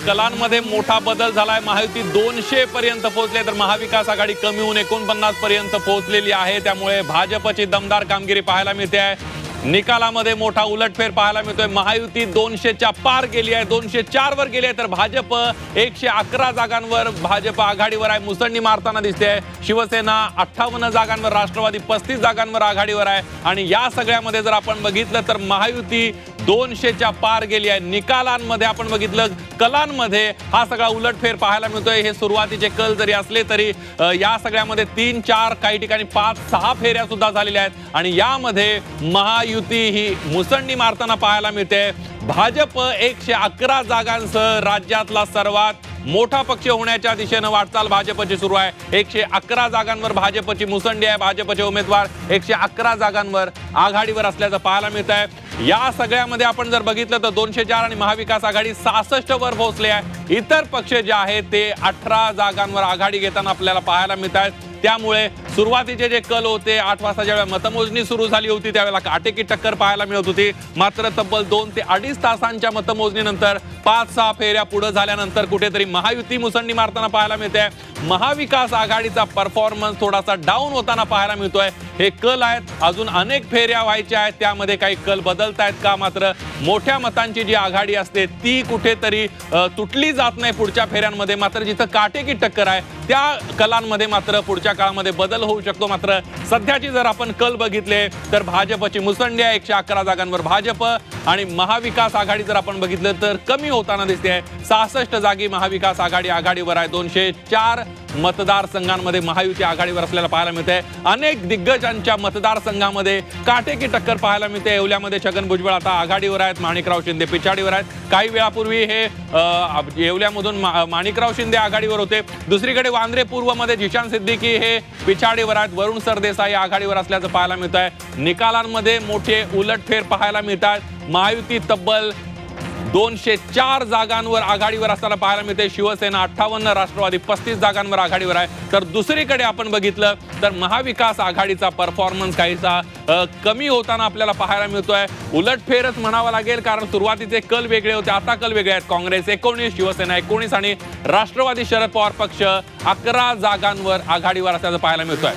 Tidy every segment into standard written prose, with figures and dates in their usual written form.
कलांमध्ये मोठा बदल झालाय। महायुती 200 पर्यंत पोहोचले तर महाविकास आघाडी कमी होऊन 49 पर्यंत पोहोचलेली आहे। त्यामुळे भाजपची दमदार कामगिरी पाहायला मिळते आहे। निकालामध्ये मोठा उलटफेर पाहायला मिळतोय। महायुती 200च्या पार गेली आहे, 204 वर गेली आहे, तर भाजप 111 जागांवर भाजप आघाडीवर आहे, मुसंडी मारताना दिसते। शिवसेना 58 जागांवर, राष्ट्रवादी 35 जागांवर आघाडीवर आहे। आणि या सगळ्यामध्ये जर आपण बघितलं तर महायुती 200च्या पार गेली आहे। निकालांमध्ये आपण बघितलं, कलांमध्ये हा सगळा उलटफेर पाहायला मिळतोय। हे सुरुवातीचे कल जरी असले तरी या सगळ्यामध्ये 3, 4 काही ठिकाणी 5, 6 फेऱ्या सुद्धा झालेल्या आहेत आणि यामध्ये महायुती ही मुसंडी मारताना पाहायला मिळते। भाजप 111 जागांसह राज्यातला सर्वात मोठा पक्ष होण्याच्या दिशेने वाटचाल भाजपची सुरू आहे। 111 जागांवर भाजपची मुसंडी आहे। भाजपचे उमेदवार 111 जागांवर आघाडीवर असल्याचं पाहायला मिळत आहे। या सगळ्यामध्ये आपण जर बघितलं तर 204 आणि महाविकास आघाडी 66 वर पोहोचले आहे। इतर पक्ष जे आहेत ते 18 जागांवर आघाडी घेताना आपल्याला पाहायला मिळत आहेत। त्यामुळे सुरुवातीचे जे कल होते, 8 वाजता ज्यावेळेला मतमोजणी सुरू झाली होती त्यावेळेला काटेकी टक्कर पाहायला मिळत होती। मात्र तब्बल 2 ते 2.5 तासांच्या मतमोजणीनंतर 5-6 फेऱ्या पुढे झाल्यानंतर कुठेतरी महायुती मुसंडी मारताना पाहायला मिळते। महाविकास आघाडीचा परफॉर्मन्स थोडासा डाऊन होताना पाहायला मिळतोय। हे कल आहेत, अजून अनेक फेऱ्या व्हायच्या आहेत, त्यामध्ये काही कल बदलतायत का? मात्र मोठ्या मतांची जी आघाडी असते ती कुठेतरी तुटली जात नाही पुढच्या फेऱ्यांमध्ये। मात्र जिथं काटेकी टक्कर आहे त्या कलांमध्ये मात्र पुढच्या काळामध्ये बदल होऊ शकतो। मात्र सध्याची जर आपण कल बघितले तर भाजपची मुसंडी आहे, 111 जागांवर भाजप, आणि महाविकास आघाडी जर आपण बघितलं तर कमी होताना दिसते। 66 जागी महाविकास आघाडी आघाडीवर आहे। 204 मतदारसंघांमध्ये महायुती आघाडीवर असलेला पाहायला मिळते। अनेक दिग्गजांच्या मतदारसंघामध्ये काटेकी टक्कर पाहायला मिळते। येवल्यामध्ये छगन भुजबळ आता आघाडीवर आहेत, माणिकराव शिंदे पिछाडीवर आहेत। काही वेळापूर्वी हे येवल्यामधून माणिकराव शिंदे आघाडीवर होते। दुसरीकडे वांद्रे पूर्वमध्ये जिशान सिद्दीकी हे पिछाडीवर आहेत, वरुण सरदेसाई आघाडीवर असल्याचं पाहायला मिळत आहे। निकालांमध्ये मोठे उलटफेर पाहायला मिळतात। महायुती तब्बल 204 जागांवर आघाडीवर असताना पाहायला मिळते। शिवसेना 58, राष्ट्रवादी 35 जागांवर आघाडीवर आहे। तर दुसरीकडे आपण बघितलं तर महाविकास आघाडीचा परफॉर्मन्स काहीसा कमी होताना आपल्याला पाहायला मिळतोय। उलटफेरच म्हणावं लागेल, कारण सुरुवातीचे कल वेगळे होते, आता कल वेगळे आहेत। काँग्रेस 19, शिवसेना 19 आणि राष्ट्रवादी शरद पवार पक्ष 11 जागांवर आघाडीवर असल्याचं पाहायला मिळतोय।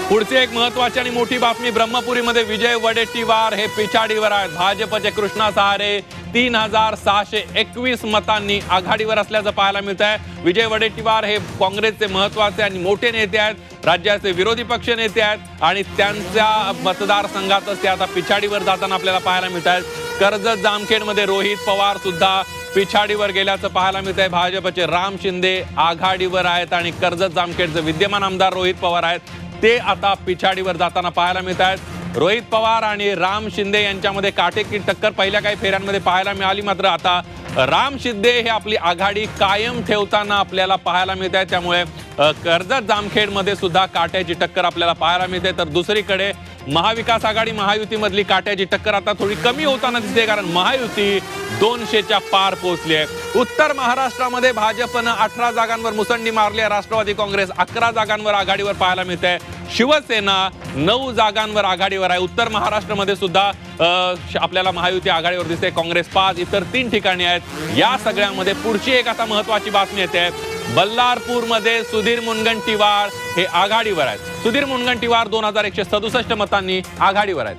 पुढची एक महत्त्वाची आणि मोठी बातमी, ब्रह्मपुरीमध्ये विजय वडेट्टीवार हे पिछाडीवर आहेत। भाजपचे कृष्णा सहारे 3621 मतांनी आघाडीवर असल्याचं पाहायला मिळत आहे। विजय वडेट्टीवार हे काँग्रेसचे महत्त्वाचे आणि मोठे नेते आहेत, राज्याचे विरोधी पक्ष नेते आहेत आणि त्यांच्या मतदारसंघातच ते आता पिछाडीवर जाताना आपल्याला पाहायला मिळत आहेत। कर्जत जामखेडमध्ये रोहित पवार सुद्धा पिछाडीवर गेल्याचं पाहायला मिळत आहे। भाजपचे राम शिंदे आघाडीवर आहेत आणि कर्जत जामखेडचे विद्यमान आमदार रोहित पवार आहेत, ते आता पिछाडीवर जाताना पाहायला मिळत आहेत। रोहित पवार आणि राम शिंदे यांच्यामध्ये काटेकी टक्कर पहिल्या काही फेऱ्यांमध्ये पाहायला मिळाली, मात्र आता राम शिंदे हे आपली आघाडी कायम ठेवताना आपल्याला पाहायला मिळत आहे। त्यामुळे कर्जत जामखेडमध्ये सुद्धा काट्याची टक्कर आपल्याला पाहायला मिळते। तर दुसरीकडे महाविकास आघाडी महायुतीमधली काट्याची टक्कर आता थोडी कमी होताना दिसते, कारण महायुती 200च्या पार पोहोचली आहे। उत्तर महाराष्ट्रामध्ये भाजपनं 18 जागांवर मुसंडी मारली आहे। राष्ट्रवादी काँग्रेस 11 जागांवर आघाडीवर पाहायला मिळते। शिवसेना 9 जागांवर आघाडीवर आहे। उत्तर महाराष्ट्रामध्ये सुद्धा आपल्याला महायुती आघाडीवर दिसते, काँग्रेस 5, इतर 3 ठिकाणी आहेत। या सगळ्यामध्ये पुढची एक आता महत्त्वाची बातमी येते, बल्लारपूरमध्ये सुधीर मुनगंटीवार हे आघाडीवर आहेत। सुधीर मुनगंटीवार 2167 मतांनी आघाडीवर आहेत।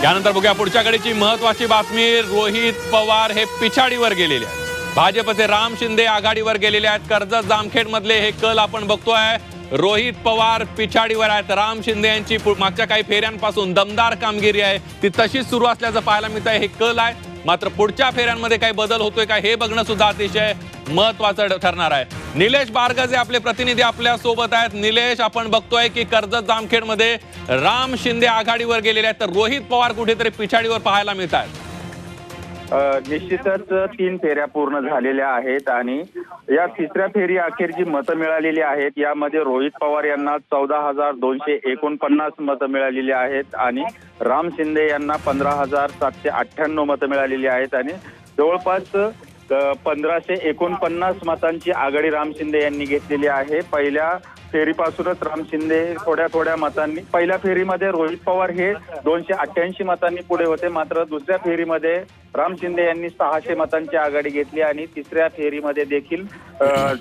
यानंतर बघूया पुढच्या घडीची महत्त्वाची बातमी, रोहित पवार हे पिछाडीवर गेलेले आहेत। भाजपचे राम शिंदे आघाडीवर गेलेले आहेत। कर्जत जामखेड मधले हे कल आपण बघतोय, रोहित पवार पिछाडीवर आहेत। राम शिंदे यांची मागच्या काही फेऱ्यांपासून दमदार कामगिरी आहे, ती तशीच सुरू असल्याचं पाहायला मिळत आहे। हे कल आहे, मात्र पुढच्या फेऱ्यांमध्ये काही बदल होतोय का हे बघणं सुद्धा अतिशय महत्त्वाचं ठरणार आहे। निलेश बारगजे आपले प्रतिनिधी आपल्या सोबत आहेत। निलेश, आपण बघतोय की कर्जत जामखेडमध्ये राम शिंदे आघाडीवर गेलेले आहेत, तर रोहित पवार कुठेतरी पिछाडीवर पाहायला मिळत आहेत। निश्चितच 3 फेऱ्या पूर्ण झालेल्या आहेत आणि या तिसऱ्या फेरी अखेरची मतं मिळालेली आहेत। यामध्ये रोहित पवार यांना 14,249 मतं मिळालेली आहेत आणि राम शिंदे यांना 15,798 मतं मिळालेली आहेत आणि जवळपास 1549 मतांची आघाडी राम शिंदे यांनी घेतलेली आहे। पहिल्या फेरीपासूनच राम शिंदे थोड्या मतांनी, पहिल्या फेरीमध्ये रोहित पवार हे 288 मतांनी पुढे होते, मात्र दुसऱ्या फेरीमध्ये राम शिंदे यांनी 600 मतांची आघाडी घेतली आणि तिसऱ्या फेरीमध्ये देखील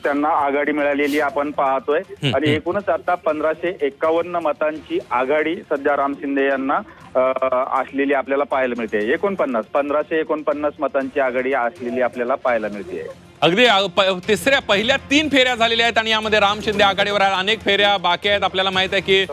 त्यांना आघाडी मिळालेली आपण पाहतोय आणि एकूणच आता 1551 मतांची आघाडी सध्या राम शिंदे यांना असलेली आपल्याला पाहायला मिळते. 1549 मतांची आघाडी असलेली आपल्याला पाहायला मिळते. अगदी पहिल्या 3 फेऱ्या झालेल्या आहेत आणि यामध्ये राम शिंदे आघाडीवर आहेत. अनेक फेऱ्या बाकी आहेत. आपल्याला माहित आहे की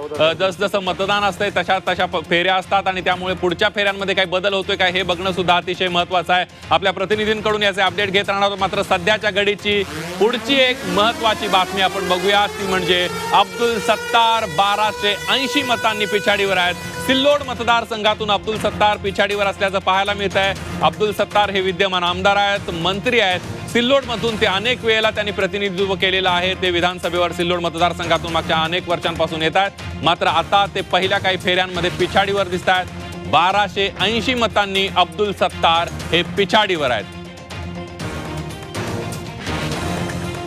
जसं मतदान असतंय तशा फेऱ्या असतात आणि त्यामुळे पुढच्या फेऱ्यांमध्ये काही बदल होतोय काय हे बघणं सुद्धा अतिशय महत्वाचं आहे. आपल्या प्रतिनिधींकडून याचे अपडेट घेत राहणार आहोत. मात्र सध्याच्या घडीची पुढची एक महत्वाची बातमी आपण बघूया, ती म्हणजे अब्दुल सत्तार 1280 मतांनी पिछाडीवर आहेत. सिल्लोड मतदारसंघातून अब्दुल सत्तार पिछाडीवर असल्याचं पाहायला मिळत आहे. अब्दुल सत्तार हे विद्यमान आमदार आहेत, मंत्री आहेत. सिल्लोड मधून ते अनेक वेळेला त्यांनी प्रतिनिधित्व केलेलं आहे. ते विधानसभेवर सिल्लोड मतदारसंघातून मागच्या अनेक वर्षांपासून येत आहेत. मात्र आता ते पहिल्या काही फेऱ्यांमध्ये पिछाडीवर दिसत आहेत. 1280 मतांनी अब्दुल सत्तार हे पिछाडीवर आहेत.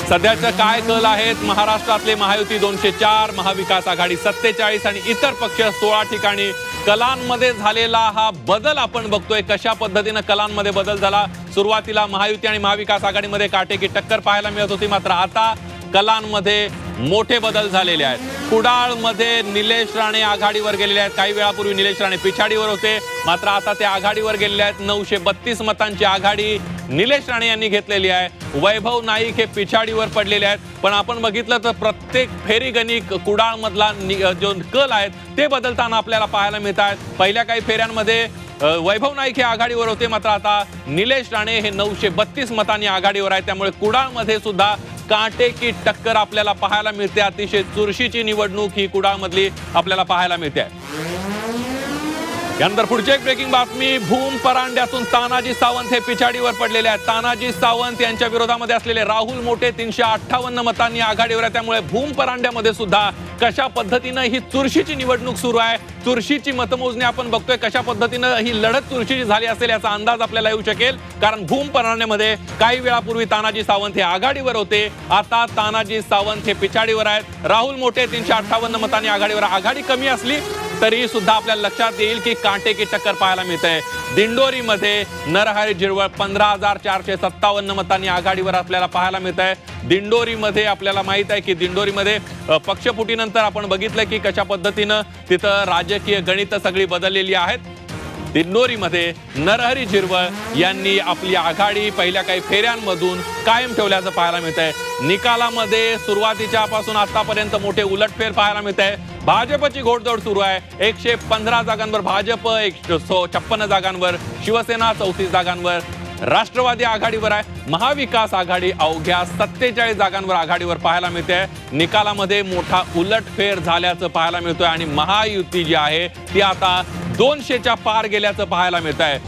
सध्याचं काय कल आहेत महाराष्ट्रातले? महायुती 204, महाविकास आघाडी 47 आणि इतर पक्ष 16 ठिकाणी. कलांमध्ये झालेला हा बदल आपण बघतोय. कशा पद्धतीनं कलांमध्ये बदल झाला? सुरुवातीला महायुती आणि महाविकास आघाडीमध्ये काटेकी टक्कर पाहायला मिळत होती, मात्र आता कलांमध्ये मोठे बदल झालेले आहेत. कुडाळमध्ये निलेश राणे आघाडीवर गेलेले आहेत. काही वेळापूर्वी निलेश राणे पिछाडीवर होते, मात्र आता ते आघाडीवर गेलेले आहेत. 932 मतांची आघाडी निलेश राणे यांनी घेतलेली आहे. वैभव नाईक हे पिछाडीवर पडलेले आहेत. पण आपण बघितलं तर प्रत्येक फेरी गणिक कुडाळ मधला जो कल आहेत ते बदलताना आपल्याला पाहायला मिळत आहेत. पहिल्या काही फेऱ्यांमध्ये वैभव नाईक हे आघाडीवर होते, मात्र आता निलेश राणे हे 932 मतांनी आघाडीवर आहेत. त्यामुळे कुडाळमध्ये सुद्धा काटेकी टक्कर आपल्याला पाहायला मिळते. अतिशय चुरशीची निवडणूक ही कुडाळमधली आपल्याला पाहायला मिळते. यानंतर पुढची एक ब्रेकिंग बातमी. भूम परांड्यातून तानाजी सावंत हे पिछाडीवर पडलेले आहेत. तानाजी सावंत यांच्या विरोधामध्ये असलेले राहुल मोठे 358 मतांनी आघाडीवर आहे. त्यामुळे भूम परांड्यामध्ये सुद्धा कशा पद्धतीनं ही चुरशीची निवडणूक सुरू आहे, चुरशीची मतमोजणी आपण बघतोय. कशा पद्धतीनं ही लढत चुरशीची झाली असेल याचा अंदाज आपल्याला येऊ शकेल, कारण भूम परांड्यामध्ये काही वेळापूर्वी तानाजी सावंत हे आघाडीवर होते. आता तानाजी सावंत हे पिछाडीवर आहेत. राहुल मोठे 358 मतांनी आघाडीवर. आघाडी कमी असली तरी सुद्धा आपल्याला लक्षात येईल की काटेकी टक्कर पाहायला मिळते. दिंडोरीमध्ये नरहरी झिरवळ 15,457 मतांनी आघाडीवर आपल्याला पाहायला मिळत आहे. दिंडोरीमध्ये आपल्याला माहित आहे की दिंडोरीमध्ये पक्षफुटीनंतर आपण बघितलं की कशा पद्धतीनं तिथं राजकीय गणित सगळी बदललेली आहेत. दिंडोरीमध्ये नरहरी झिरवळ यांनी आपली आघाडी पहिल्या काही फेऱ्यांमधून कायम ठेवल्याचं पाहायला मिळत आहे. निकालामध्ये सुरुवातीच्या पासून आतापर्यंत मोठे उलटफेर पाहायला मिळत आहे. भाजपची घोडदौड सुरू आहे. 115 जागांवर भाजप, 156 जागांवर शिवसेना, 34 जागांवर राष्ट्रवादी आघाडीवर आहे. महाविकास आघाडी अवघ्या 47 जागांवर आघाडीवर पाहायला मिळते. निकालामध्ये मोठा उलटफेर झाल्याचं पाहायला मिळतोय आणि महायुती जी आहे ती आता 200च्या पार गेल्याचं पाहायला मिळत आहे.